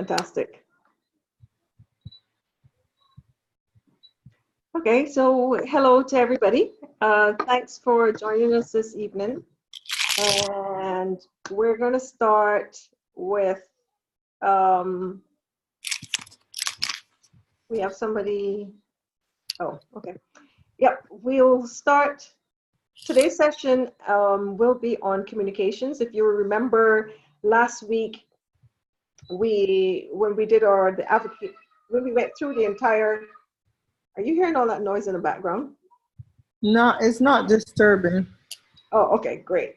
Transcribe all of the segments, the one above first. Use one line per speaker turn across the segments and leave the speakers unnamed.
Fantastic. Okay, so hello to everybody. Thanks for joining us this evening. And we're going to start with, we have somebody, oh, okay. Yep, we'll start. Today's session will be on communications. If you remember last week, when we did when we went through the entire, are you hearing all that noise in the background?
No, it's not disturbing.
Oh, okay, great.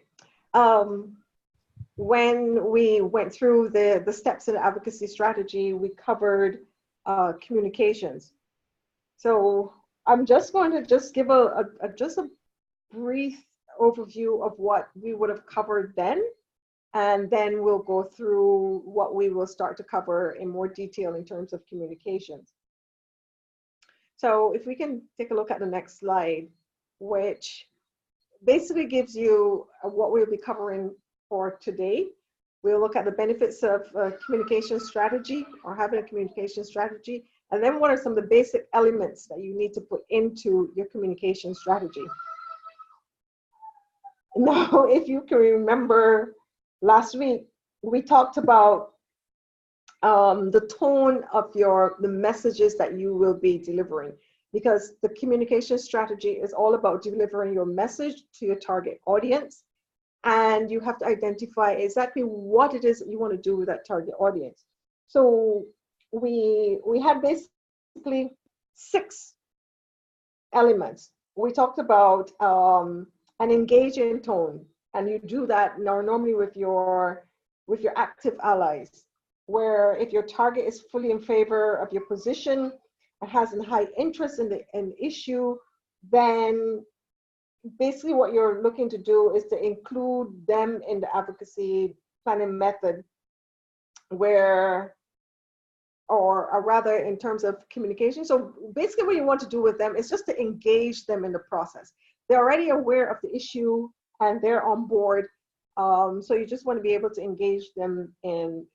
When we went through the steps in the advocacy strategy, we covered communications. So I'm just going to just give a brief overview of what we would have covered then, and then we'll go through what we will start to cover in more detail in terms of communications. So if we can take a look at the next slide, which basically gives you what we'll be covering for today. We'll look at the benefits of communication strategy, or having a communication strategy, and then what are some of the basic elements that you need to put into your communication strategy. Now, if you can remember last week, we talked about the tone of the messages that you will be delivering, because the communication strategy is all about delivering your message to your target audience, and you have to identify exactly what it is that you want to do with that target audience. So we had basically 6 elements. We talked about an engaging tone, and you do that normally with your active allies, where if your target is fully in favor of your position and has a high interest in the issue, then basically what you're looking to do is to include them in the advocacy planning method, where, or rather in terms of communication. So basically what you want to do with them is just to engage them in the process. They're already aware of the issue and they're on board. So you just want to be able to engage them in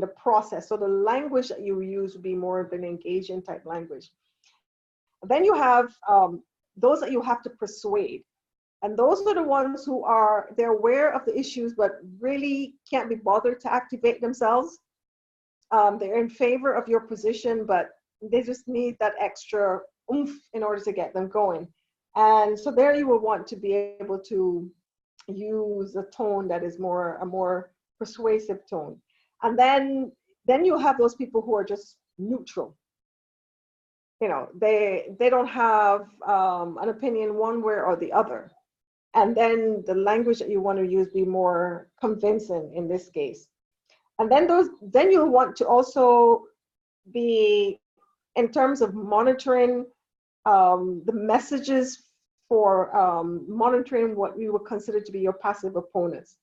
the process. So the language that you use would be more of an engaging type language. Then you have those that you have to persuade. And those are the ones who they're aware of the issues, but really can't be bothered to activate themselves. They're in favor of your position, but they just need that extra oomph in order to get them going. And so there you will want to be able to use a tone that is a more persuasive tone. And then you have those people who are just neutral. You know, they don't have an opinion one way or the other. And then the language that you want to use be more convincing in this case. And then you'll want to also be, in terms of monitoring the messages, for monitoring what we would consider to be your passive opponents.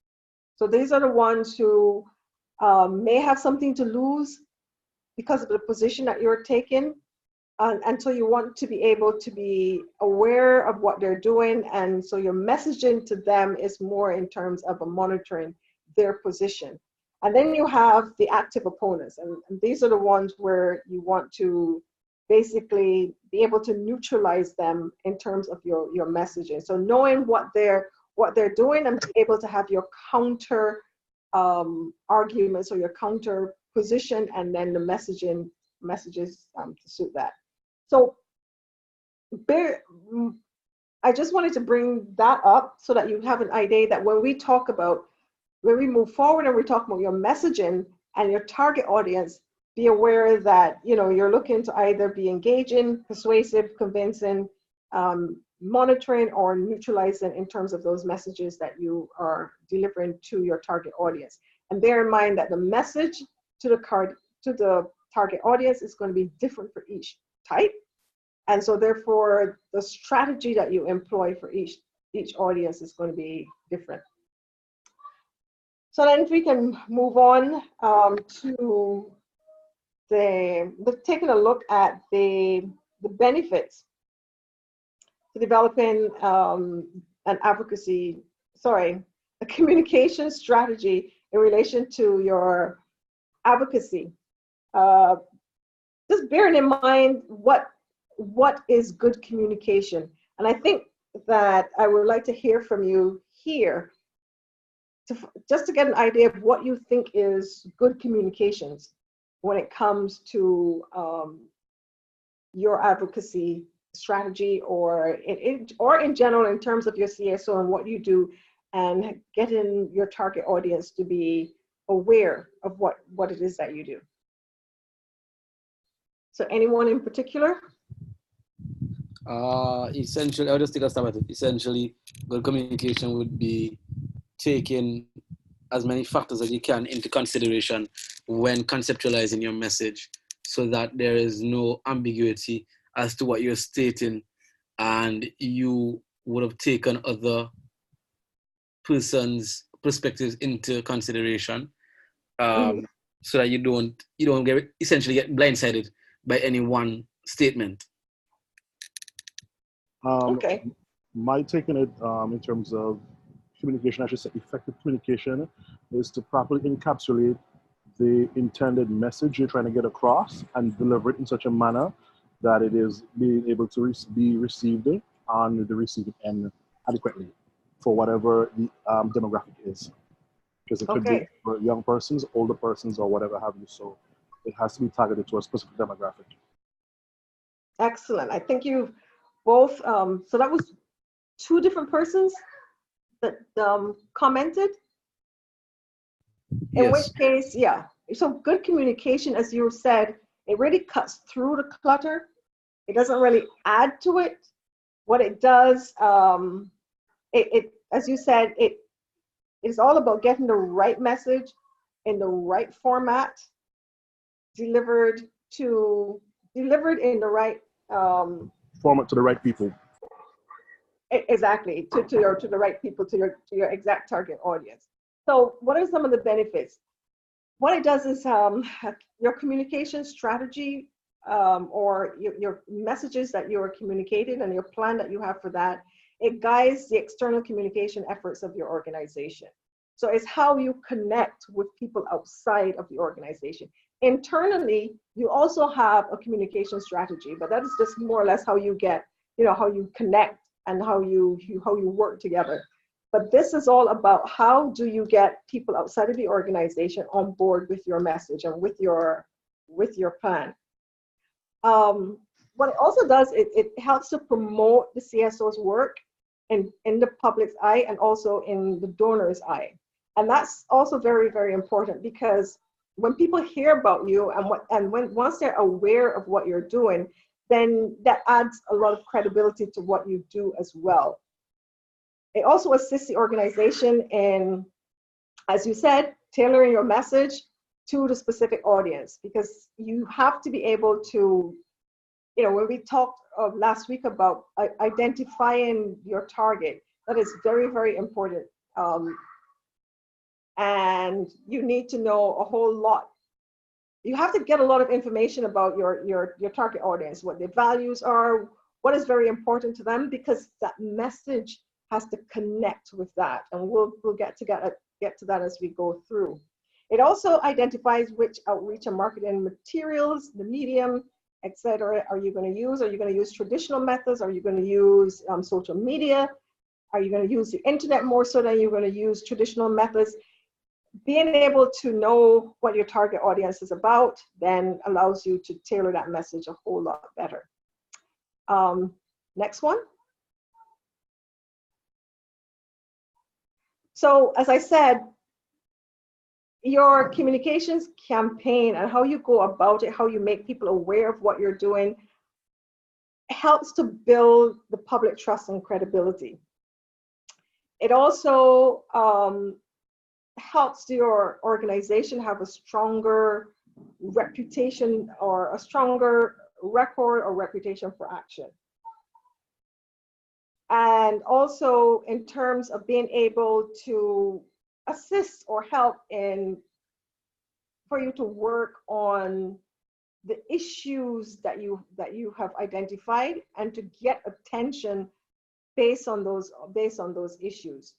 So these are the ones who may have something to lose because of the position that you're taking. And so you want to be able to be aware of what they're doing. And so your messaging to them is more in terms of monitoring their position. And then you have the active opponents. And these are the ones where you want to basically be able to neutralize them in terms of your messaging. So knowing what they're doing and be able to have your counter arguments or your counter position, and then the messages to suit that. So I just wanted to bring that up so that you have an idea that when we move forward and we talk about your messaging and your target audience, be aware that, you know, you're looking to either be engaging, persuasive, convincing, monitoring, or neutralizing in terms of those messages that you are delivering to your target audience. And bear in mind that the message to the target audience is going to be different for each type. And so therefore, the strategy that you employ for each audience is going to be different. So then if we can move on to taking a look at the benefits to developing a communication strategy in relation to your advocacy, just bearing in mind what is good communication. And I think that I would like to hear from you here, just to get an idea of what you think is good communications when it comes to your advocacy strategy, or in general in terms of your CSO and what you do, and getting your target audience to be aware of what it is that you do. So anyone in particular?
Essentially, I'll just take a stab at it. Essentially, good communication would be taking as many factors as you can into consideration when conceptualizing your message, so that there is no ambiguity as to what you're stating, and you would have taken other person's perspectives into consideration, so that you don't get essentially get blindsided by any one statement.
Okay.
My take on it, in terms of communication, I should say effective communication, is to properly encapsulate the intended message you're trying to get across and deliver it in such a manner that it is being able to be received on the receiving end adequately for whatever the demographic is. Because it could be for young persons, older persons, or whatever have you. So it has to be targeted to a specific demographic.
Excellent. I think you both, so that was 2 different persons that commented. In which case, yeah. So good communication, as you said, it really cuts through the clutter. It doesn't really add to it. What it does, as you said, it is all about getting the right message in the right format, delivered in the right
format to the right people.
Exactly, to the right people, to your exact target audience. So what are some of the benefits? What it does is your communication strategy, or your messages that you are communicating and your plan that you have for that, it guides the external communication efforts of your organization. So it's how you connect with people outside of the organization. Internally, you also have a communication strategy, but that is just more or less how you get, how you connect and how you work together. But this is all about how do you get people outside of the organization on board with your message and with your plan. What it also does, it helps to promote the CSO's work in the public's eye and also in the donor's eye. And that's also very, very important, because when people hear about you once they're aware of what you're doing, then that adds a lot of credibility to what you do as well. It also assists the organization in, as you said, tailoring your message to the specific audience, because you have to be able to, when we talked last week about identifying your target, that is very, very important. And you need to know a whole lot. You have to get a lot of information about your target audience, what their values are, what is very important to them, because that message has to connect with that. And we'll get to that as we go through. It also identifies which outreach and marketing materials, the medium, etc. are you going to use? Are you going to use traditional methods? Are you going to use social media? Are you going to use the internet more so than you're going to use traditional methods? Being able to know what your target audience is about then allows you to tailor that message a whole lot better. Next one. So as I said, your communications campaign and how you go about it, how you make people aware of what you're doing, helps to build the public trust and credibility. It also helps your organization have a stronger reputation or a stronger record or reputation for action. And also in terms of being able to assist or help for you to work on the issues that you have identified and to get attention based on those issues.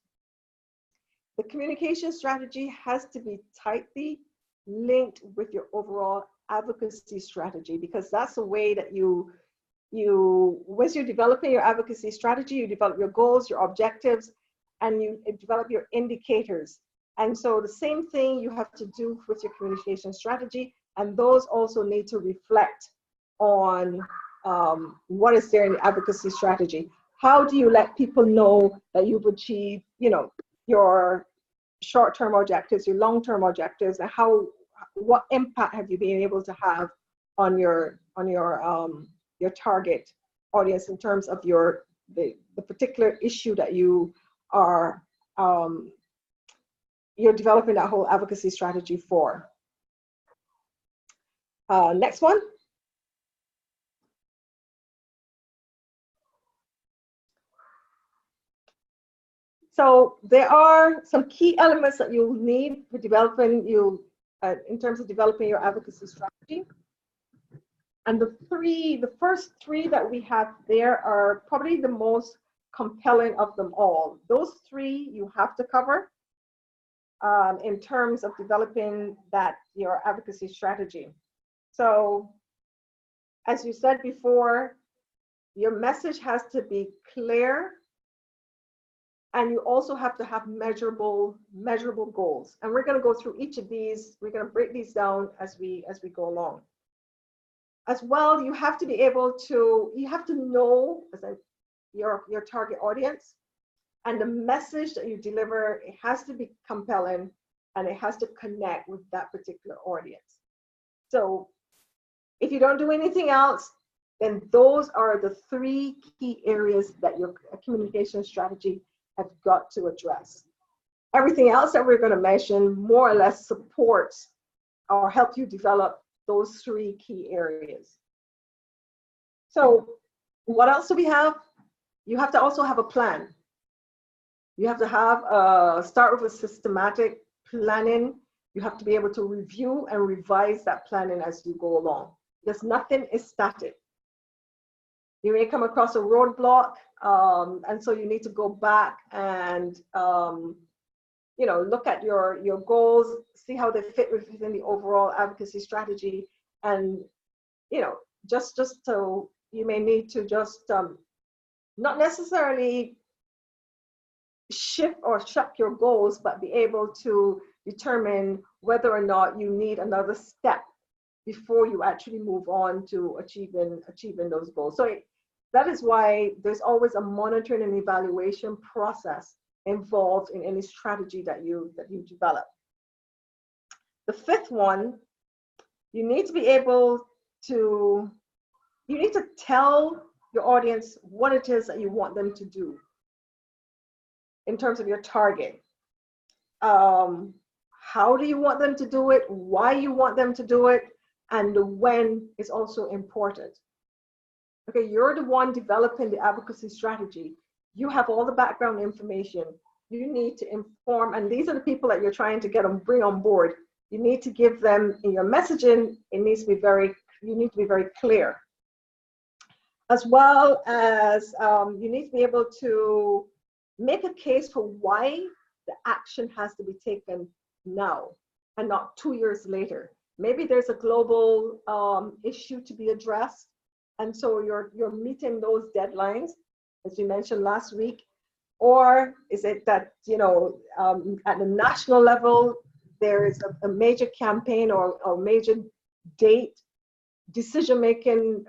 The communication strategy has to be tightly linked with your overall advocacy strategy, because that's the way that once you're developing your advocacy strategy, you develop your goals, your objectives, and you develop your indicators. And so the same thing you have to do with your communication strategy, and those also need to reflect on what is there in the advocacy strategy. How do you let people know that you've achieved, your short-term objectives, your long-term objectives, and what impact have you been able to have on your target audience in terms of the particular issue that you are you're developing that whole advocacy strategy for. Next one. So there are some key elements that you'll need for developing in terms of developing your advocacy strategy. And the first three that we have there are probably the most compelling of them all. Those three you have to cover in terms of developing your advocacy strategy. So as you said before, your message has to be clear, and you also have to have measurable goals. And we're going to go through each of these. We're going to break these down as we go along. As well, you have to be able to, know your target audience, and the message that you deliver, it has to be compelling, and it has to connect with that particular audience. So if you don't do anything else, then those are the three key areas that your communication strategy have got to address. Everything else that we're going to mention more or less supports or help you develop those three key areas. So what else do we have? You have to also have a plan. You have to have start with a systematic planning. You have to be able to review and revise that planning as you go along, because nothing is static. You may come across a roadblock, and so you need to go back and look at your goals, see how they fit within the overall advocacy strategy, and just so you may need to just not necessarily shift or shuck your goals, but be able to determine whether or not you need another step before you actually move on to achieving those goals. So that is why there's always a monitoring and evaluation process involved in any strategy that you develop. The fifth one, you need to tell your audience what it is that you want them to do in terms of your target. How do you want them to do it? Why you want them to do it? And the when is also important. Okay, you're the one developing the advocacy strategy. You have all the background information. You need to inform, and these are the people that you're trying to bring on board. You need to give them, in your messaging, you need to be very clear. As well as you need to be able to make a case for why the action has to be taken now and not 2 years later. Maybe there's a global issue to be addressed, and so you're meeting those deadlines, as you mentioned last week. Or is it that at the national level there is a major campaign or major date decision-making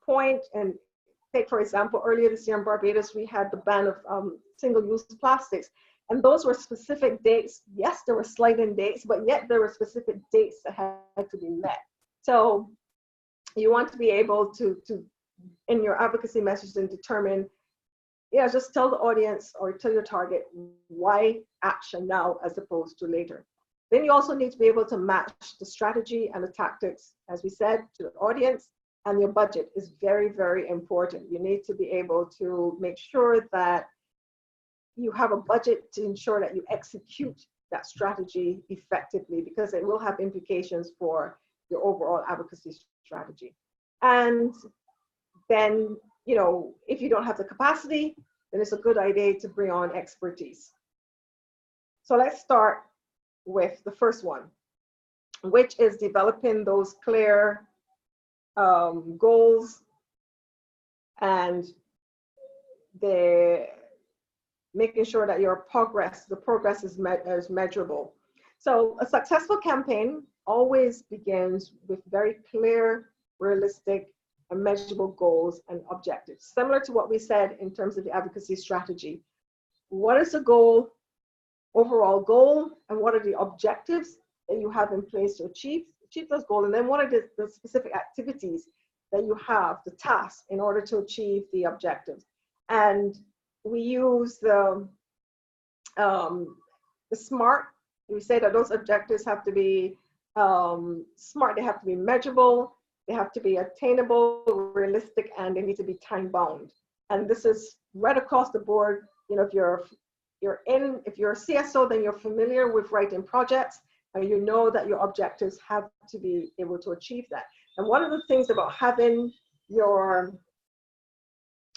point? And take, for example, earlier this year in Barbados, we had the ban of single-use plastics. And those were specific dates. Yes, there were sliding dates, but yet there were specific dates that had to be met. So you want to be able to in your advocacy messaging, determine, just tell the audience or tell your target why action now as opposed to later. Then you also need to be able to match the strategy and the tactics, as we said, to the audience, and your budget is very, very important. You need to be able to make sure that you have a budget to ensure that you execute that strategy effectively, because it will have implications for your overall advocacy strategy. And then, if you don't have the capacity, then it's a good idea to bring on expertise. So let's start with the first one. which is developing those clear goals and making sure that your the progress is measurable. So a successful campaign always begins with very clear, realistic, and measurable goals and objectives. Similar to what we said in terms of the advocacy strategy. What is the goal, overall goal, and what are the objectives that you have in place to achieve those goals? And then what are the specific activities that you have, the tasks, in order to achieve the objectives? And we use the SMART. We say that those objectives have to be SMART. They have to be measurable, they have to be attainable, realistic, and they need to be time bound. And this is right across the board. You know, if you're a CSO, then you're familiar with writing projects, and you know that your objectives have to be able to achieve that. And one of the things about having your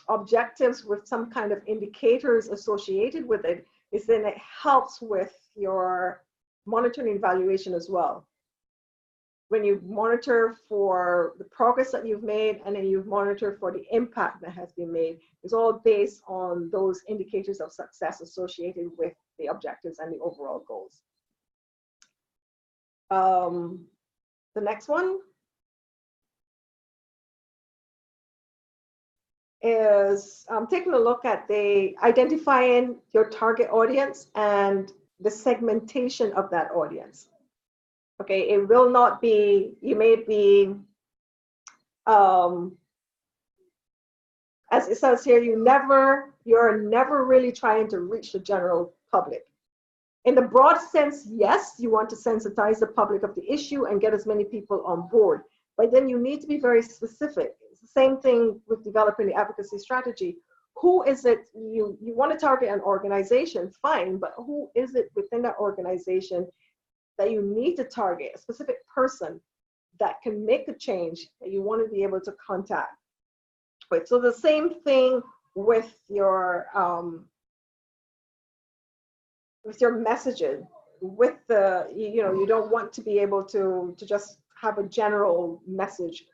objectives with some kind of indicators associated with it is then it helps with your monitoring and evaluation as well. When you monitor for the progress that you've made, and then you monitor for the impact that has been made, it's all based on those indicators of success associated with the objectives and the overall goals. The next one is taking a look at identifying your target audience and the segmentation of that audience. Okay, it will not be, you may be, as it says here, you're never really trying to reach the general public. In the broad sense, yes, you want to sensitize the public of the issue and get as many people on board, but then you need to be very specific. It's the same thing with developing the advocacy strategy. Who is it you want to target? An organization, fine, but who is it within that organization that you need to target, a specific person that can make a change that you want to be able to contact with? So the same thing with your messaging, with you don't want to be able to just have a general message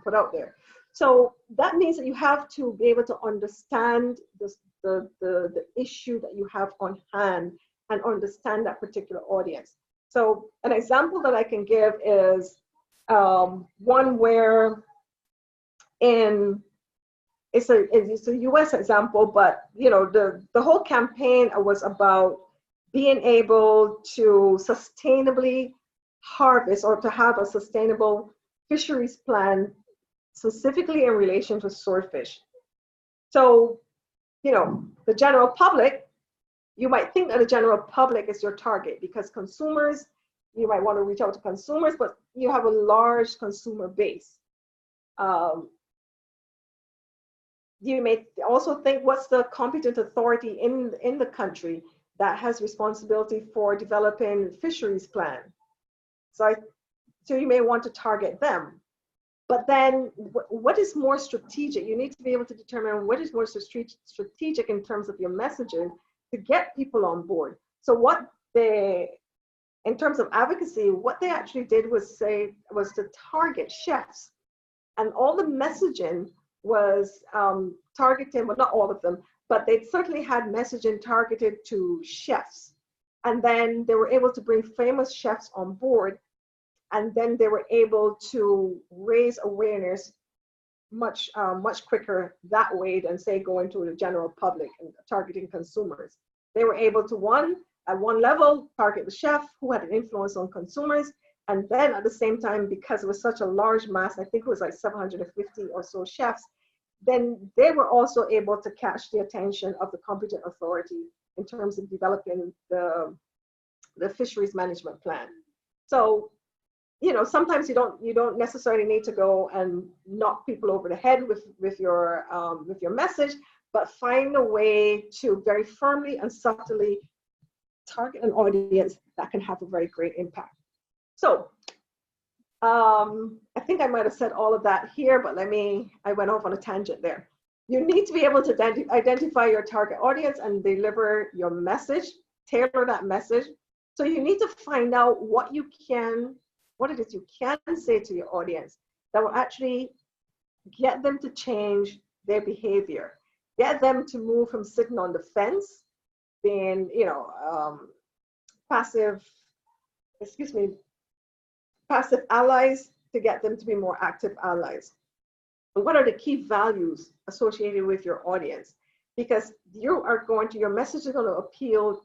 put out there. So that means that you have to be able to understand the issue that you have on hand and understand that particular audience. So an example that I can give is one where it's a US example, but the whole campaign was about being able to sustainably harvest or to have a sustainable fisheries plan, specifically in relation to swordfish. So, the general public, you might think that the general public is your target because consumers, you might want to reach out to consumers, but you have a large consumer base. You may also think, what's the competent authority in the country that has responsibility for developing fisheries plan? So you may want to target them. But then what is more strategic? You need to be able to determine what is more strategic in terms of your messaging to get people on board. So in terms of advocacy, what they actually did was to target chefs. And all the messaging was targeting, well, not all of them, but they certainly had messaging targeted to chefs. And then they were able to bring famous chefs on board. And then they were able to raise awareness much quicker that way than, say, going to the general public and targeting consumers. They were able to, at one level, target the chef who had an influence on consumers. And then at the same time, because it was such a large mass, I think it was like 750 or so chefs, then they were also able to catch the attention of the competent authority in terms of developing the fisheries management plan. So, sometimes you don't necessarily need to go and knock people over the head with your message, but find a way to very firmly and subtly target an audience that can have a very great impact. So I think I might have said all of that here, but I went off on a tangent there. You need to be able to identify your target audience and deliver your message, tailor that message. So you need to find out what you can what it is you can say to your audience that will actually get them to change their behavior, get them to move from sitting on the fence, being, passive, passive allies, to get them to be more active allies. And what are the key values associated with your audience? Because your message is going to appeal to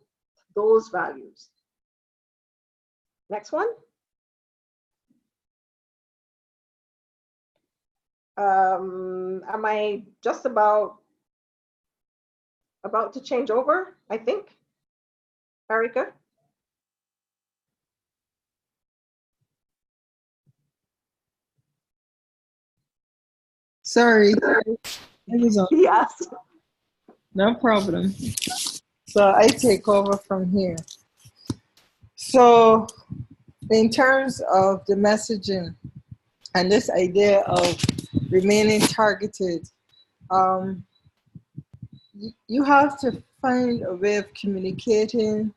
those values. Next one. Am I just about to change over, I think? Marika?
Sorry. It was on.
Yes.
No problem. So I take over from here. So in terms of the messaging and this idea of remaining targeted, you have to find a way of communicating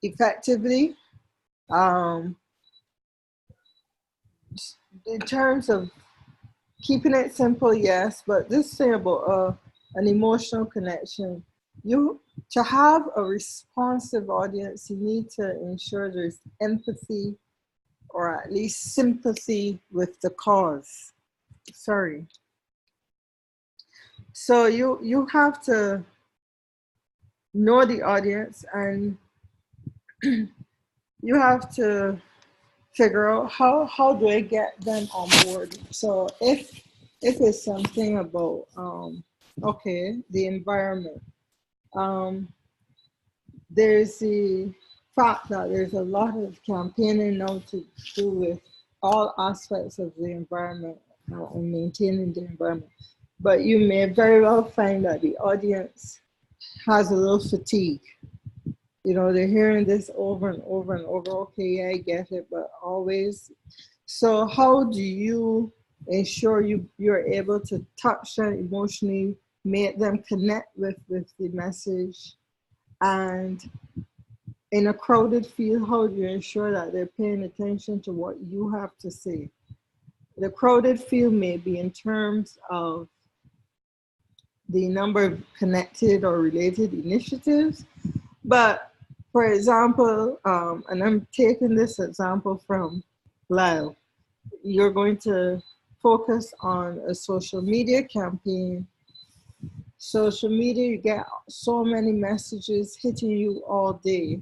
effectively. In terms of keeping it simple, yes, but this thing about an emotional connection, to have a responsive audience, you need to ensure there's empathy or at least sympathy with the cause. Sorry. So you have to know the audience, and you have to figure out how do I get them on board. So if it's something about okay, the environment, there's the fact that there's a lot of campaigning now to do with all aspects of the environment and maintaining the environment. But you may very well find that the audience has a little fatigue. They're hearing this over and over and over. Okay, yeah, I get it, but always. So how do you ensure you're able to touch them emotionally, make them connect with the message? And in a crowded field, how do you ensure that they're paying attention to what you have to say? The crowded field may be in terms of the number of connected or related initiatives, but for example, and I'm taking this example from Lyle, you're going to focus on a social media campaign. Social media, you get so many messages hitting you all day.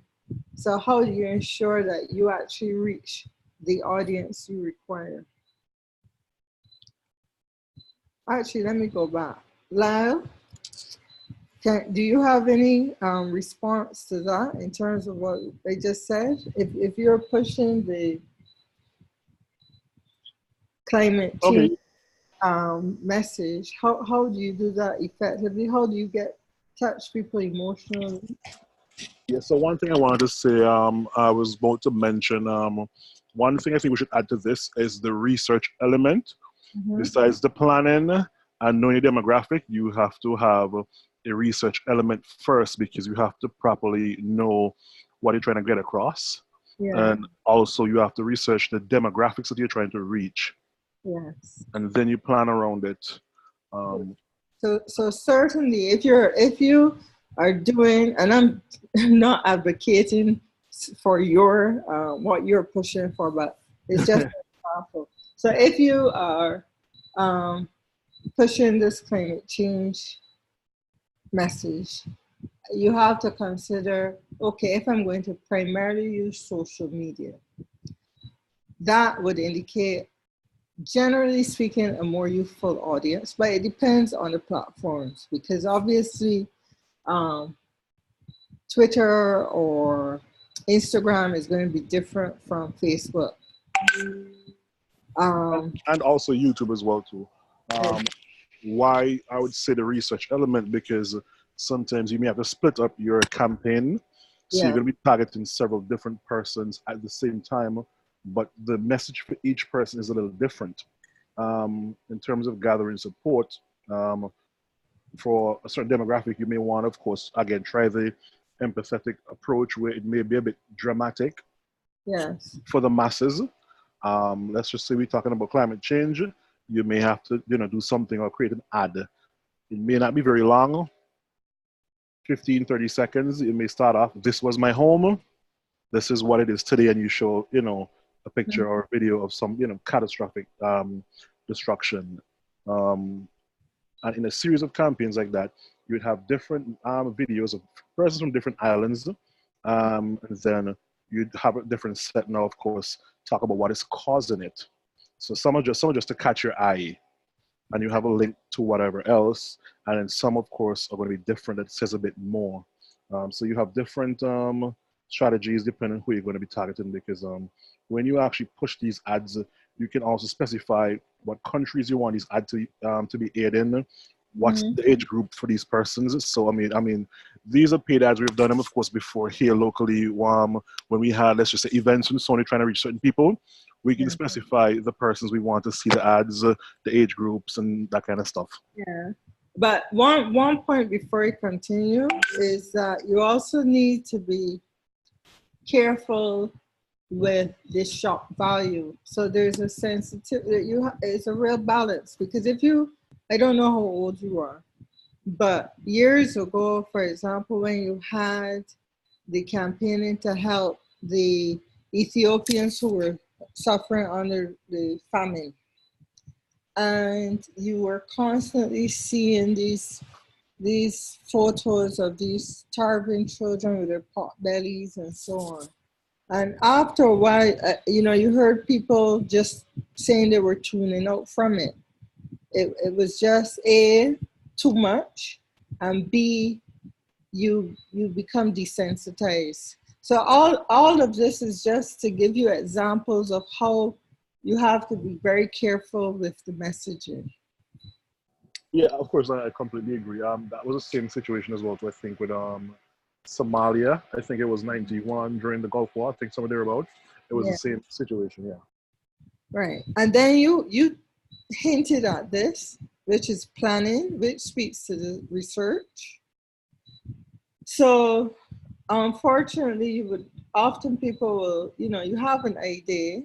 So how do you ensure that you actually reach the audience you require? Actually, let me go back. Lyle, do you have any response to that in terms of what they just said? If you're pushing the climate change message, how do you do that effectively? How do you touch people emotionally?
Yeah, so one thing I wanted to say, I was about to mention, one thing I think we should add to this is the research element. Mm-hmm. Besides the planning and knowing your demographic, you have to have a research element first, because you have to properly know what you're trying to get across. Yeah. And also you have to research the demographics that you're trying to reach.
Yes.
And then you plan around it.
So certainly if you are doing, and I'm not advocating for your what you're pushing for, but it's just powerful. So if you are pushing this climate change message, you have to consider, okay, if I'm going to primarily use social media, that would indicate, generally speaking, a more youthful audience, but it depends on the platforms, because obviously Twitter or Instagram is going to be different from Facebook.
And also YouTube as well too. Why I would say the research element, because sometimes you may have to split up your campaign. So you're going to be targeting several different persons at the same time, but the message for each person is a little different. In terms of gathering support, for a certain demographic, you may want, of course, again, try the empathetic approach where it may be a bit dramatic for the masses. Let's just say we're talking about climate change. You may have to, do something or create an ad. It may not be very long, 15, 30 seconds. It may start off, this was my home. This is what it is today. And you show, a picture or a video of some, catastrophic destruction. And in a series of campaigns like that, you would have different videos of persons from different islands. And then you'd have a different set now, of course, talk about what is causing it. So some are just to catch your eye, and you have a link to whatever else. And then some, of course, are going to be different that says a bit more. So you have different strategies depending on who you're going to be targeting, because when you actually push these ads, you can also specify what countries you want these ads to be aired in, what's the age group for these persons. So I mean, these are paid ads. We've done them, of course, before here locally. When we had, let's just say, events when Sony trying to reach certain people, we can specify the persons we want to see the ads, the age groups, and that kind of stuff.
Yeah. But one point before you continue is that you also need to be careful with the shock value. So there's a sensitivity, it's a real balance, because I don't know how old you are, but years ago, for example, when you had the campaigning to help the Ethiopians who were suffering under the famine, and you were constantly seeing these photos of these starving children with their pot bellies and so on. And after a while, you heard people just saying they were tuning out from it. It was just A, too much, and B, you become desensitized. So all of this is just to give you examples of how you have to be very careful with the messaging.
Yeah, of course, I completely agree. That was the same situation as well, I think, with Somalia. I think it was 91 during the Gulf War. I think somewhere thereabouts. It was the same situation, yeah.
Right. And then you hinted at this, which is planning, which speaks to the research. So unfortunately, people will, you have an idea,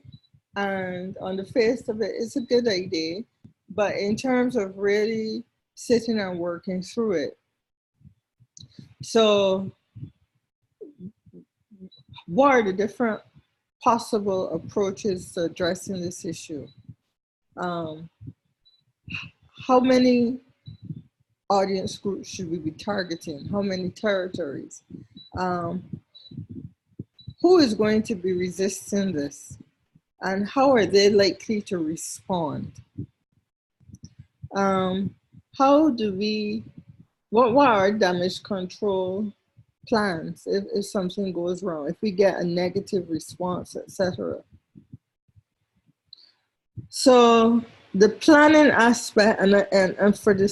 and on the face of it, it's a good idea. But in terms of really sitting and working through it. So what are the different possible approaches to addressing this issue? How many audience groups should we be targeting? How many territories? Who is going to be resisting this? And how are they likely to respond? What are our damage control plans if something goes wrong, if we get a negative response, etc.? So the planning aspect, and for the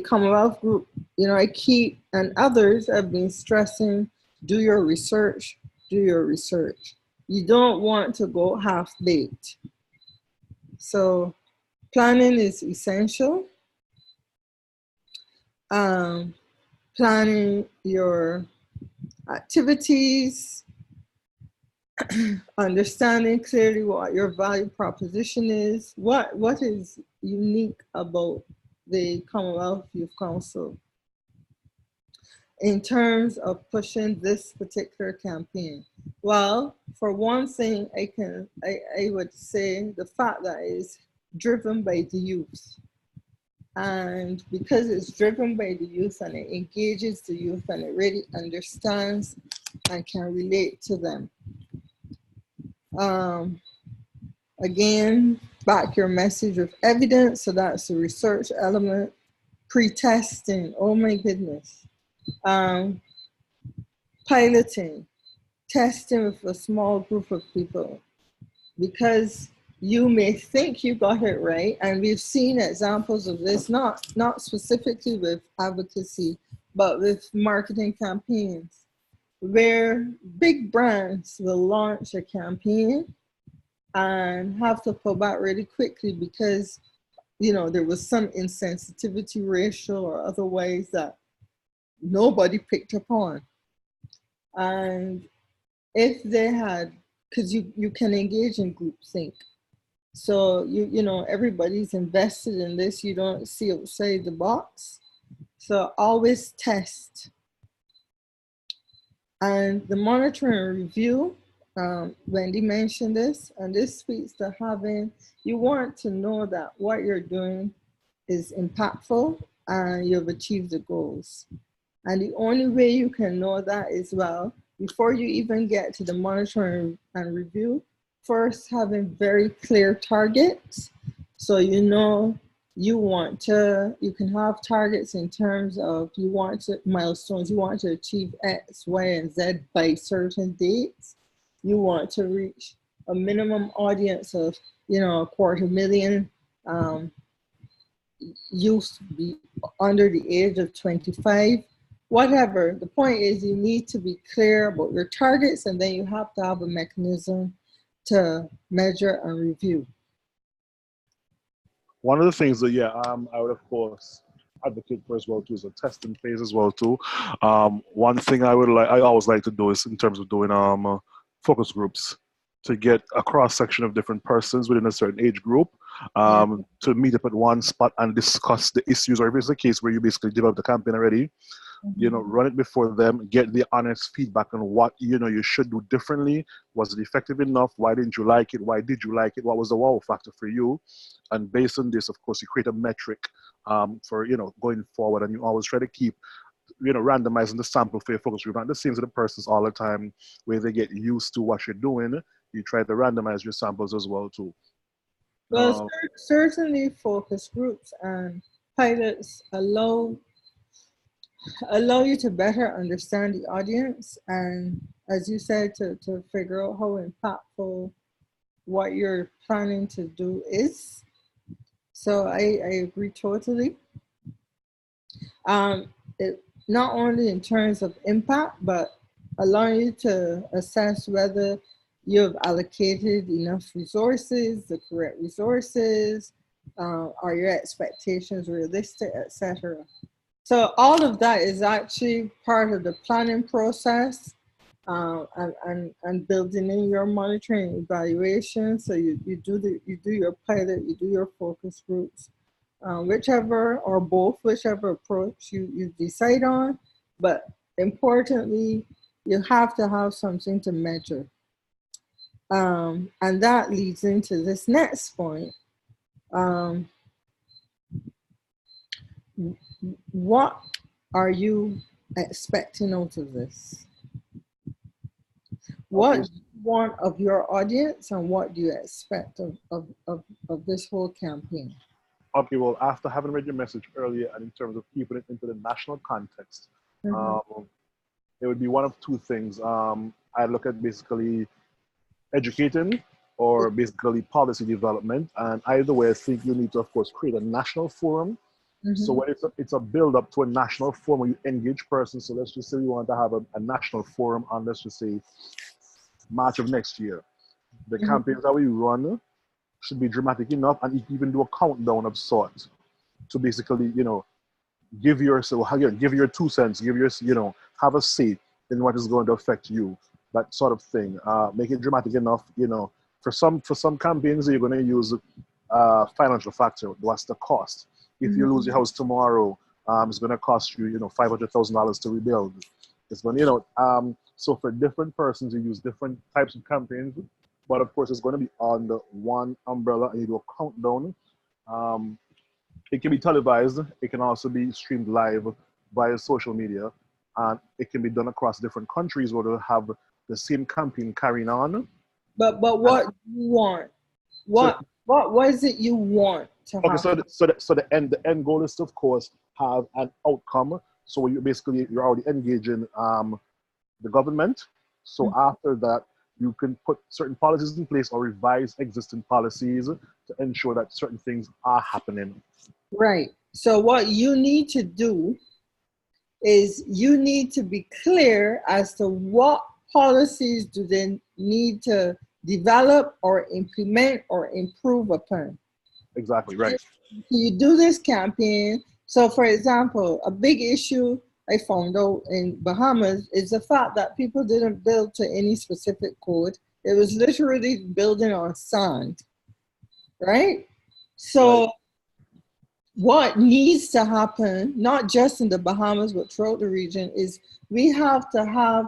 Commonwealth Group, I keep, and others have been stressing, do your research, do your research. You don't want to go half-baked. So planning is essential. Planning your activities, understanding clearly what your value proposition is, what is unique about the Commonwealth Youth Council in terms of pushing this particular campaign. Well, for one thing, I would say the fact that it's driven by the youth. And because it's driven by the youth and it engages the youth and it really understands and can relate to them. Again, back your message with evidence. So that's the research element. Pre-testing, oh my goodness. Piloting, testing with a small group of people, because you may think you got it right. And we've seen examples of this, not specifically with advocacy, but with marketing campaigns, where big brands will launch a campaign and have to pull back really quickly because, there was some insensitivity, racial or otherwise, that nobody picked up on. And if they had because you can engage in group think. So you know, everybody's invested in this. You don't see outside the box. So always test. And the monitoring and review, Wendy mentioned this, and this speaks to having, you want to know that what you're doing is impactful and you've achieved the goals. And the only way you can know that is, well, before you even get to the monitoring and review, first having very clear targets. So you know you can have targets in terms of milestones, you want to achieve X, Y, and Z by certain dates. You want to reach a minimum audience of, 250,000 youth be under the age of 25, whatever. The point is you need to be clear about your targets, and then you have to have a mechanism to measure and review.
One of the things that, I would, of course, advocate for as well too is a testing phase as well too. One thing I always like to do is in terms of doing focus groups to get a cross section of different persons within a certain age group to meet up at one spot and discuss the issues, or if it's the case where you basically develop the campaign already, run it before them, get the honest feedback on what you should do differently. Was it effective enough? Why didn't you like it? Why did you like it? What was the wow factor for you? And based on this, of course, you create a metric for going forward, and you always try to keep randomizing the sample for your focus group. Not the same to the persons all the time, where they get used to what you're doing. You try to randomize your samples as well too.
Well, certainly focus groups and pilots allow you to better understand the audience, and as you said, to figure out how impactful what you're planning to do is. So I agree totally. Not only in terms of impact, but allowing you to assess whether you've allocated enough resources, the correct resources, are your expectations realistic, etc. So all of that is actually part of the planning process, and building in your monitoring and evaluation. So you do your pilot, you do your focus groups, whichever or both, whichever approach you decide on. But importantly, you have to have something to measure. And that leads into this next point. What are you expecting out of this? What do you want of your audience, and what do you expect of this whole campaign?
Okay, well, after having read your message earlier, and in terms of keeping it into the national context, it would be one of two things. I look at basically educating or basically policy development, and either way, I think you need to, of course, create a national forum. So when it's a build up to a national forum where you engage persons. So let's just say we want to have a national forum on, let's just say, March of next year. The campaigns that we run should be dramatic enough, and you can even do a countdown of sorts to basically, give your 2 cents, give your, have a say in what is going to affect you, that sort of thing. Make it dramatic enough, for some campaigns you're going to use financial factor. What's the cost? If you lose your house tomorrow, it's going to cost you, $500,000 to rebuild. It's going to, so for different persons, you use different types of campaigns, but of course it's going to be under one umbrella, and you do a countdown. It can be televised. It can also be streamed live via social media, and it can be done across different countries where they'll have the same campaign carrying on.
But what do you want? What is it you want to happen?
Okay, so the end goal is to, of course, have an outcome. So you're already engaging the government. So after that, you can put certain policies in place or revise existing policies to ensure that certain things are happening.
Right. So what you need to do is you need to be clear as to what policies do they need to develop or implement or improve upon.
Exactly, right.
You do this campaign. So for example, a big issue I found out in Bahamas is the fact that people didn't build to any specific code. It was literally building on sand, right? So
Right.
what needs to happen, not just in the Bahamas, but throughout the region, is we have to have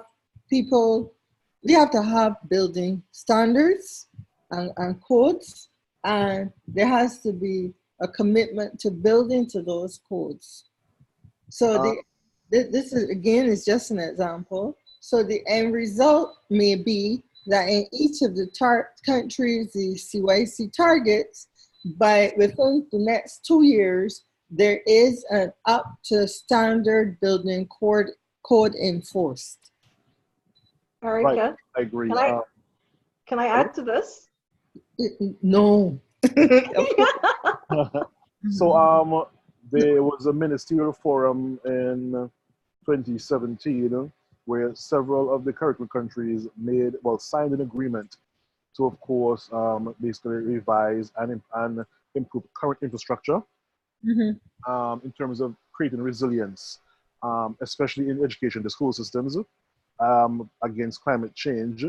people, we have to have building standards and codes, and there has to be a commitment to building to those codes. So this is, again, is just an example. So the end result may be that in each of the countries, the CYC targets, by within the next 2 years, there is an up to standard building code enforced.
Right.
Erica,
I agree.
can I add to this?
No.
So there was a ministerial forum in 2017 where several of the curriculum countries signed an agreement to, of course, basically revise and improve current infrastructure in terms of creating resilience, especially in education, the school systems, against climate change.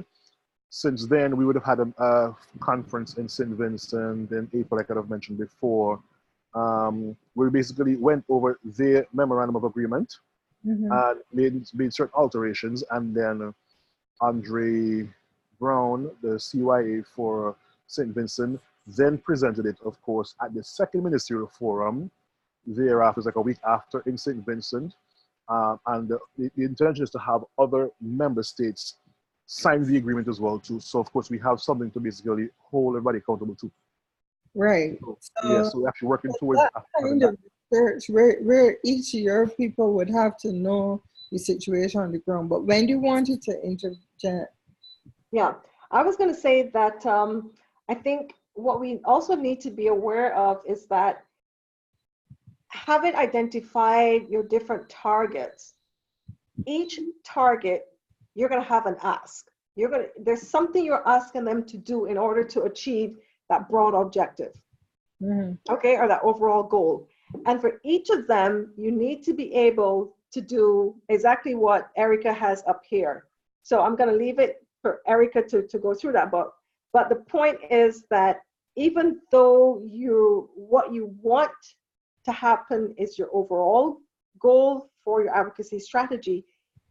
Since then, we would have had a conference in St. Vincent in April, like I have mentioned before. We basically went over their memorandum of agreement and made certain alterations. And then Andre Brown, the CYA for St. Vincent, then presented it, of course, at the second ministerial forum. Thereafter, it's like a week after in St. Vincent. And the intention is to have other member states sign the agreement as well too. So of course we have something to basically hold everybody accountable to.
Right.
So we're actually working towards
that kind of research where each of your people would have to know the situation on the ground. But when you wanted to interject.
Yeah, I was going to say that I think what we also need to be aware of is that having identified your different targets, each target, you're going to have an ask. There's something you're asking them to do in order to achieve that broad objective, okay, or that overall goal. And for each of them, you need to be able to do exactly what Erica has up here. So I'm going to leave it for Erica to go through that. But the point is that even though what you want to happen is your overall goal for your advocacy strategy,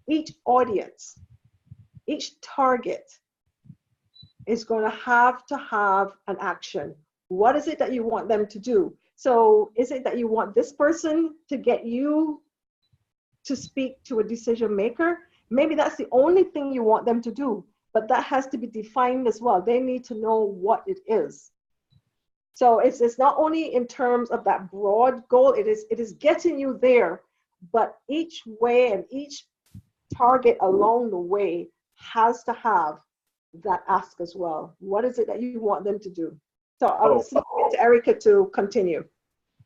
each audience, each target is going to have an action. What is it that you want them to do? So is it that you want this person to get you to speak to a decision maker? Maybe that's the only thing you want them to do, but that has to be defined as well. They need to know what it is. So it's not only in terms of that broad goal, it is getting you there, but each way and each target along the way has to have that ask as well. What is it that you want them to do? So I'll leave it to Erica to continue.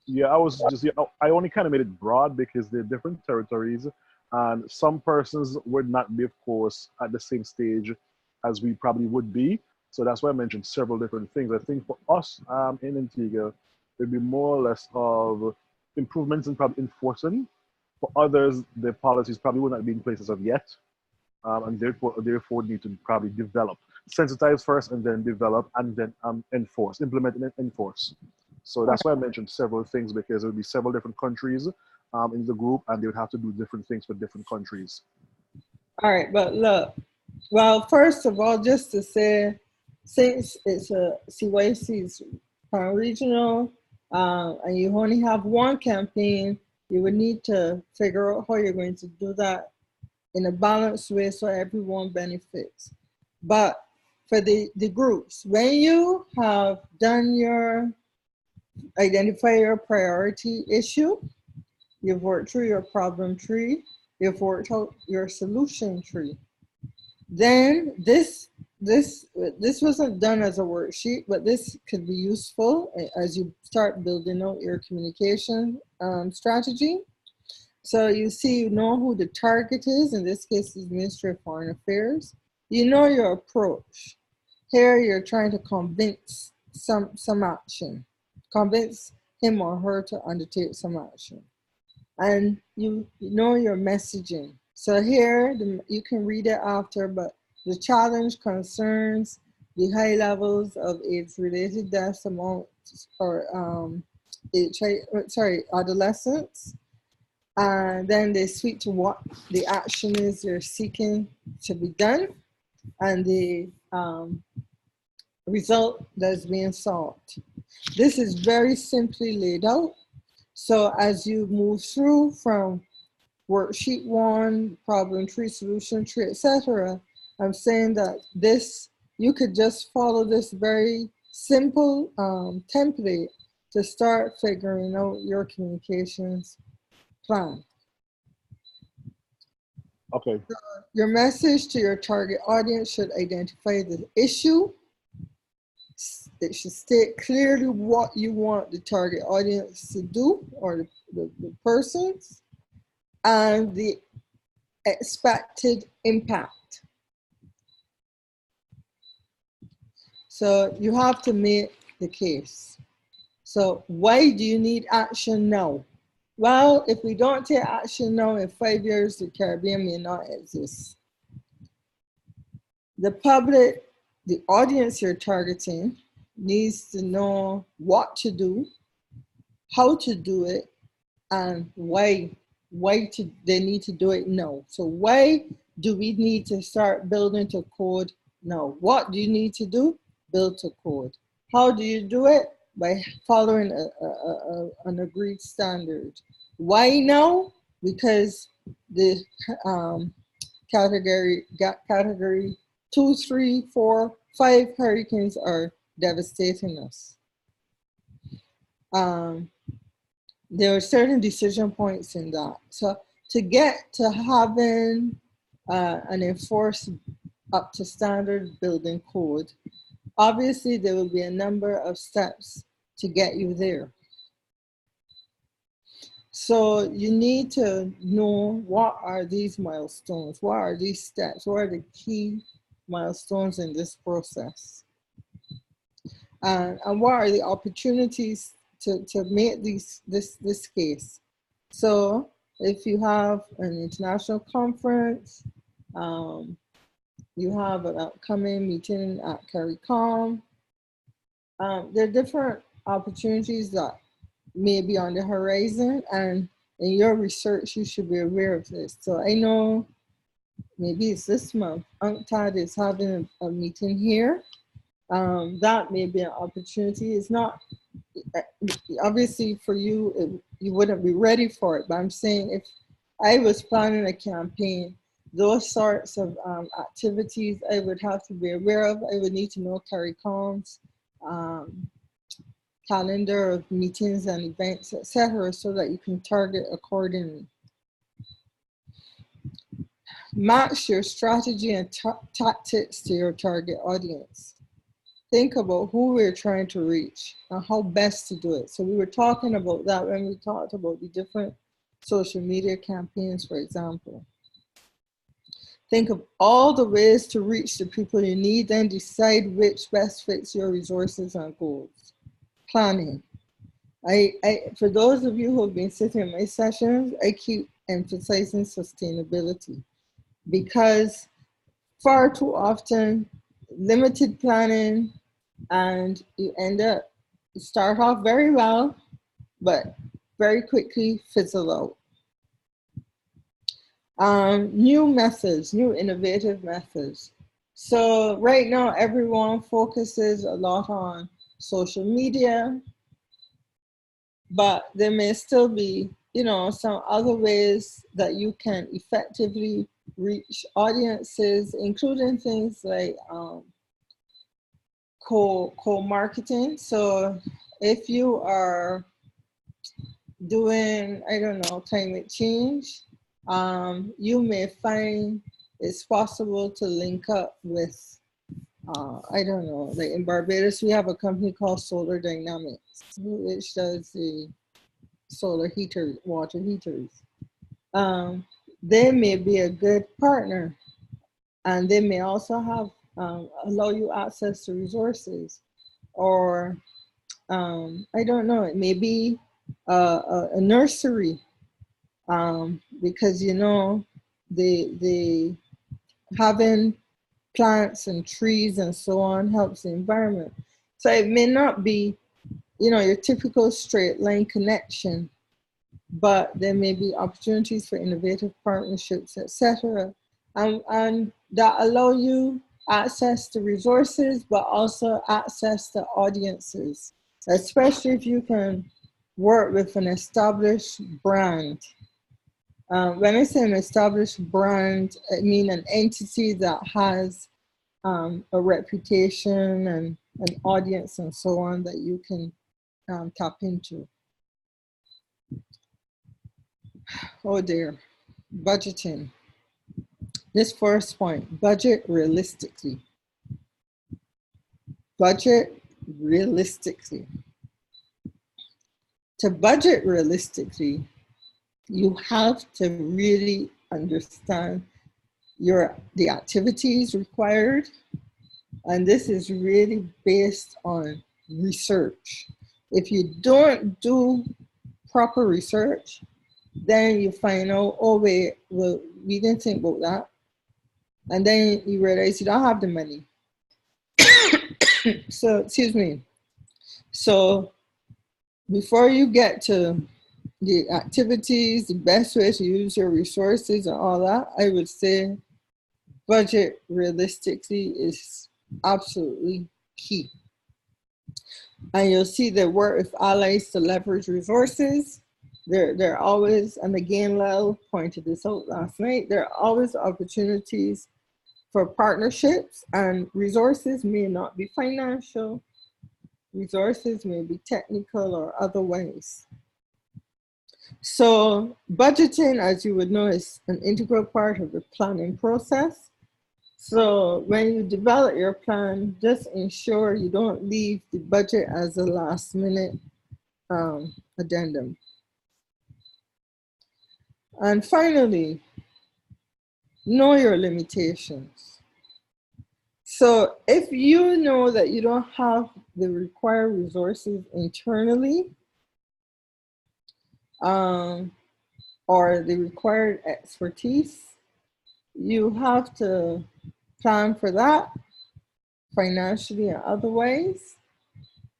Yeah, I only kind of made it broad because they're different territories and some persons would not be, of course, at the same stage as we probably would be. So that's why I mentioned several different things. I think for us in Antigua, it'd be more or less of improvements in probably enforcing. For others, the policies probably would not be in place as of yet. And therefore need to probably develop, sensitize first and then develop and then enforce, implement and enforce. So that's why I mentioned several things because there would be several different countries in the group and they would have to do different things for different countries.
All right, but look, well, first of all, just to say, since it's a CYC's regional and you only have one campaign, you would need to figure out how you're going to do that in a balanced way so everyone benefits. But for the groups, when you have done identify your priority issue, you've worked through your problem tree, you've worked out your solution tree. Then this wasn't done as a worksheet, but this could be useful as you start building out your communication strategy. So you know who the target is. In this case, is Ministry of Foreign Affairs. You know your approach. Here, you're trying to convince some action, convince him or her to undertake some action, and you know your messaging. So here, you can read it after, but The challenge concerns the high levels of AIDS-related deaths among adolescents. And then they speak to what the action is they're seeking to be done and the result that's being sought. This is very simply laid out. So as you move through from worksheet 1, problem 3, solution 3, etc., I'm saying that this, you could just follow this very simple template to start figuring out your communications plan.
Okay.
Your message to your target audience should identify the issue. It should state clearly what you want the target audience to do, or the persons, and the expected impact. So you have to make the case. So why do you need action now? Well, if we don't take action now, in 5 years, the Caribbean may not exist. The public, the audience you're targeting, needs to know what to do, how to do it, and why they need to do it now. So why do we need to start building to code now? What do you need to do? Build to code. How do you do it? By following an agreed standard. Why now? Because the category 2, 3, 4, 5 hurricanes are devastating us. There are certain decision points in that. So to get to having an enforced up to standard building code, obviously there will be a number of steps to get you there. So you need to know, what are these milestones? What are these steps? What are the key milestones in this process? And what are the opportunities to make this case? So if you have an international conference, you have an upcoming meeting at CARICOM, there are different opportunities that may be on the horizon, and in your research, you should be aware of this. So I know maybe it's this month, UNCTAD is having a meeting here. That may be an opportunity. It's not, obviously for you, you wouldn't be ready for it, but I'm saying if I was planning a campaign, those sorts of activities I would have to be aware of. I would need to know CARICOM's calendar of meetings and events, etc., so that you can target accordingly. Match your strategy and tactics to your target audience. Think about who we're trying to reach and how best to do it. So we were talking about that when we talked about the different social media campaigns, for example. Think of all the ways to reach the people you need, then decide which best fits your resources and goals. Planning. For those of you who have been sitting in my sessions, I keep emphasizing sustainability, because far too often, limited planning, and you start off very well, but very quickly fizzle out. New methods, new innovative methods. So right now, everyone focuses a lot on social media, but there may still be, some other ways that you can effectively reach audiences, including things like co-marketing. So if you are doing, I don't know, climate change, you may find it's possible to link up with, I don't know, like in Barbados, we have a company called Solar Dynamics, which does the solar heaters, water heaters. They may be a good partner, and they may also have allow you access to resources, or I don't know, it may be a nursery, because they having plants and trees and so on helps the environment. So it may not be, you know, your typical straight line connection, but there may be opportunities for innovative partnerships, etc. And that allow you access to resources, but also access to audiences, especially if you can work with an established brand. When I say an established brand, I mean an entity that has a reputation and an audience and so on that you can tap into. Oh dear, budgeting. This first point, budget realistically. Budget realistically. To budget realistically, you have to really understand the activities required. And this is really based on research. If you don't do proper research, then you find out, oh wait, well, we didn't think about that. And then you realize you don't have the money. So, excuse me. So before you get to the activities, the best way to use your resources and all that, I would say budget realistically is absolutely key. And you'll see that work with allies to leverage resources. There are always, and again, Lyle pointed this out last night, there are always opportunities for partnerships, and resources may not be financial. Resources may be technical or otherwise. So budgeting, as you would know, is an integral part of the planning process. So when you develop your plan, just ensure you don't leave the budget as a last minute addendum. And finally, know your limitations. So if you know that you don't have the required resources internally, or the required expertise, you have to plan for that financially and otherwise,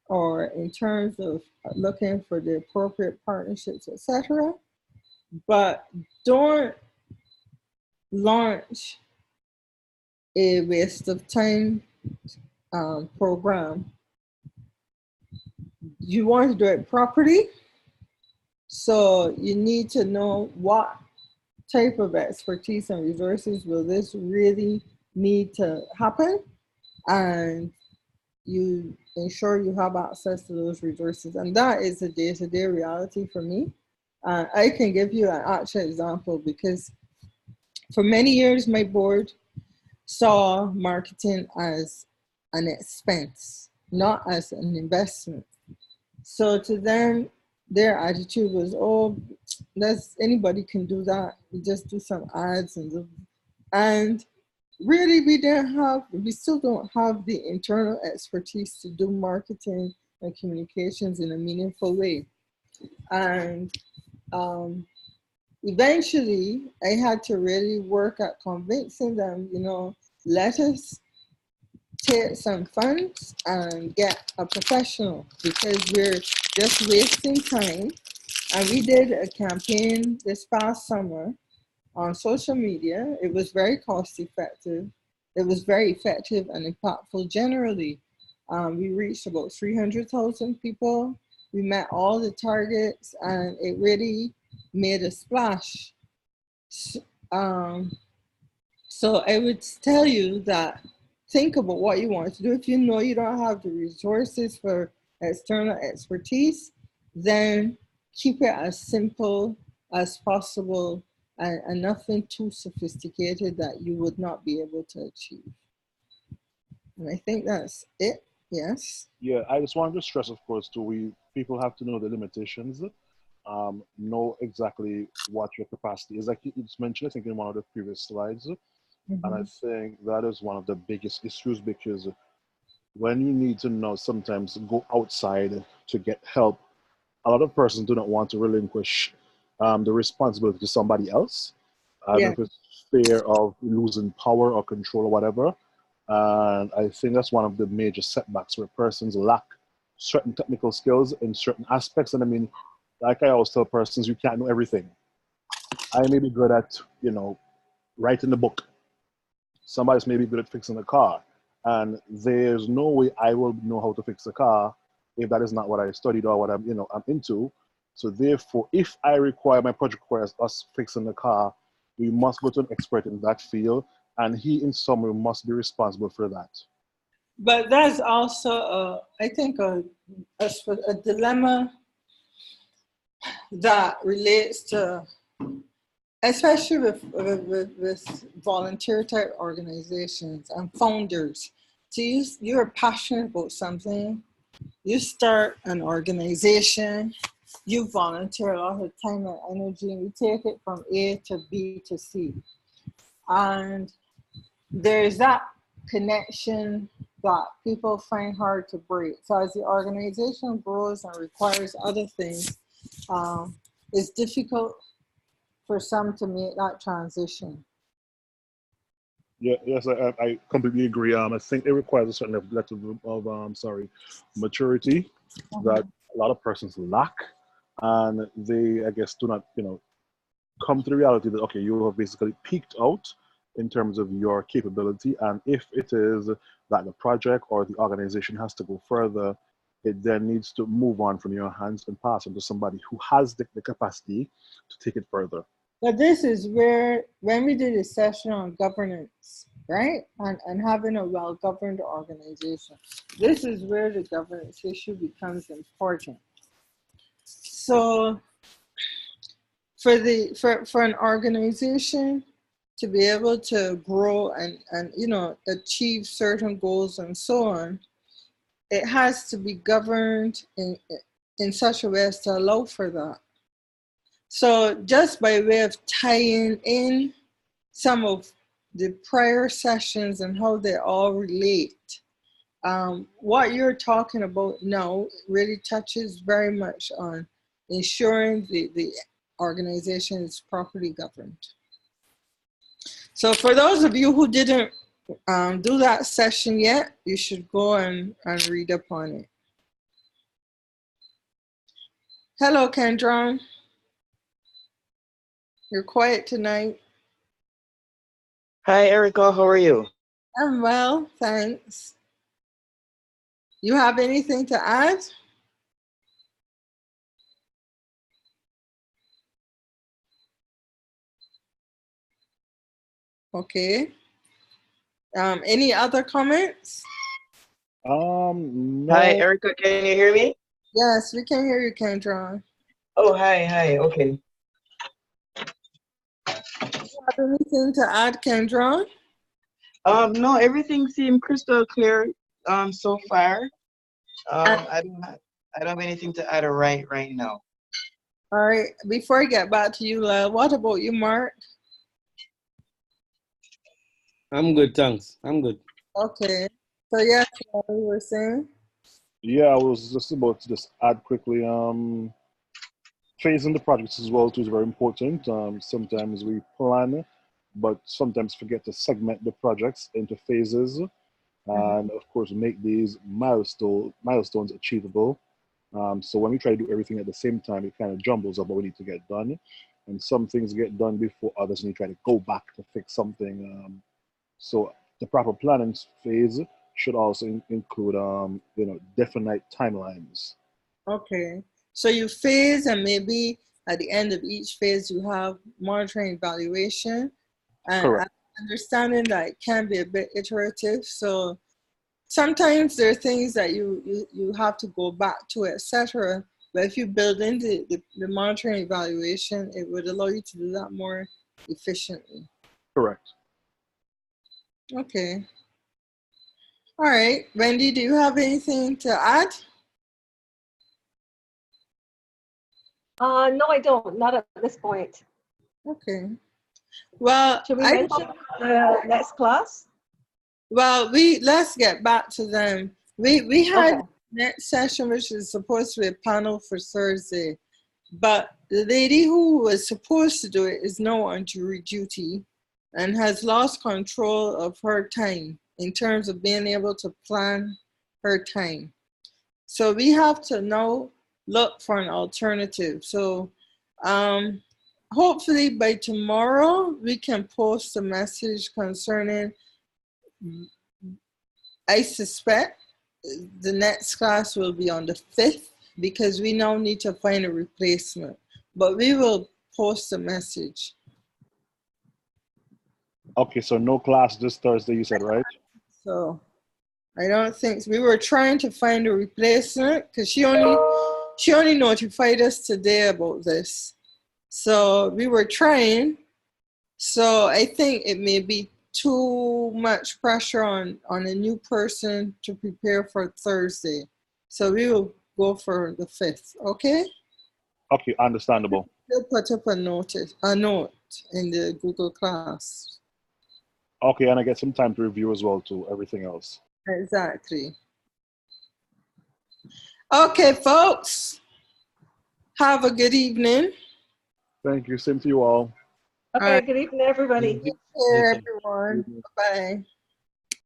or in terms of looking for the appropriate partnerships, etc. But don't launch a waste of time program. You want to do it properly, so you need to know what type of expertise and resources will this really need to happen, and you ensure you have access to those resources. And that is a day-to-day reality for me. I can give you an actual example, because for many years my board saw marketing as an expense, not as an investment. So to them, their attitude was, oh, anybody can do that. You just do some ads and really we still don't have the internal expertise to do marketing and communications in a meaningful way. And eventually I had to really work at convincing them, you know, let us take some funds and get a professional, because we're just wasting time. And we did a campaign this past summer on social media. It was very cost effective. It was very effective and impactful generally. We reached about 300,000 people. We met all the targets, and it really made a splash. So I would tell you that think about what you want to do. If you know you don't have the resources for external expertise, then keep it as simple as possible, and nothing too sophisticated that you would not be able to achieve. And I think that's it. Yes.
Yeah, I just wanted to stress, of course, too, people have to know the limitations, know exactly what your capacity is. Like it's mentioned, I think, in one of the previous slides. And I think that is one of the biggest issues, because when you need to know, sometimes go outside to get help, a lot of persons do not want to relinquish the responsibility to somebody else. I don't know if it's fear of losing power or control or whatever. And I think that's one of the major setbacks where persons lack certain technical skills in certain aspects. And I mean, like I always tell persons, you can't know everything. I may be good at, writing the book. Somebody's maybe good at fixing a car. And there's no way I will know how to fix a car if that is not what I studied or what I'm into. So therefore, if I require, my project requires us fixing the car, we must go to an expert in that field, and he in some way must be responsible for that.
But that's also, I think, a dilemma that relates to, especially with volunteer type organizations and founders. So you're passionate about something, you start an organization, you volunteer a lot of time and energy, and you take it from A to B to C. And there's that connection that people find hard to break. So as the organization grows and requires other things, it's difficult for some to make that transition.
Yeah, yes, I completely agree. I think it requires a certain level of maturity that a lot of persons lack, and they, I guess, do not, come to the reality that, okay, you have basically peaked out in terms of your capability, and if it is that the project or the organization has to go further, it then needs to move on from your hands and pass on to somebody who has the capacity to take it further.
But this is where, when we did a session on governance, right, and having a well-governed organization, this is where the governance issue becomes important. So for an organization to be able to grow and achieve certain goals and so on, it has to be governed in such a way as to allow for that. So just by way of tying in some of the prior sessions and how they all relate, what you're talking about now really touches very much on ensuring the organization is properly governed. So for those of you who didn't do that session yet, you should go and read up on it. Hello, Kendron. You're quiet tonight.
Hi, Erica. How are you?
I'm well, thanks. You have anything to add? Okay. Any other comments?
No.
Hi, Erica. Can you hear me?
Yes, we can hear you, Kendron.
Oh, hi. Okay.
Have anything to add, Kendron?
No, everything seemed crystal clear so far. I don't have anything to add right now.
All right. Before I get back to you, what about you, Mark?
I'm good, thanks. I'm good.
Okay. So yes, what you were saying?
Yeah, I was just about to just add quickly. Phasing the projects as well too is very important. Sometimes we plan, but sometimes forget to segment the projects into phases, and of course make these milestones achievable. So when we try to do everything at the same time, it kind of jumbles up what we need to get done, and some things get done before others, and you try to go back to fix something. So the proper planning phase should also include definite timelines.
Okay. So you phase, and maybe at the end of each phase, you have monitoring evaluation. And
Correct.
understanding that it can be a bit iterative. So sometimes there are things that you have to go back to, etc. But if you build in the monitoring evaluation, it would allow you to do that more efficiently.
Correct.
Okay. All right. Wendy, do you have anything to add?
No, I don't. Not at this point.
Okay. Well,
Should we mention the next class?
Well, let's get back to them. We had
Okay.
next session, which is supposed to be a panel for Thursday, but the lady who was supposed to do it is now on jury duty and has lost control of her time. in terms of being able to plan her time. So we have to now look for an alternative. So hopefully by tomorrow, we can post a message concerning, I suspect the next class will be on the 5th because we now need to find a replacement. But we will post a message.
Okay, so no class this Thursday, you said, right?
So I don't think, we were trying to find a replacement because she only notified us today about this. So we were trying. So I think it may be too much pressure on a new person to prepare for Thursday. So we will go for the 5th, okay?
Okay, understandable.
We'll put up a note in the Google Class.
Okay, and I get some time to review as well to everything else.
Exactly. Okay, folks. Have a good evening.
Thank you. Same to you all.
Okay, good evening, everybody.
Take care, everyone. Bye-bye.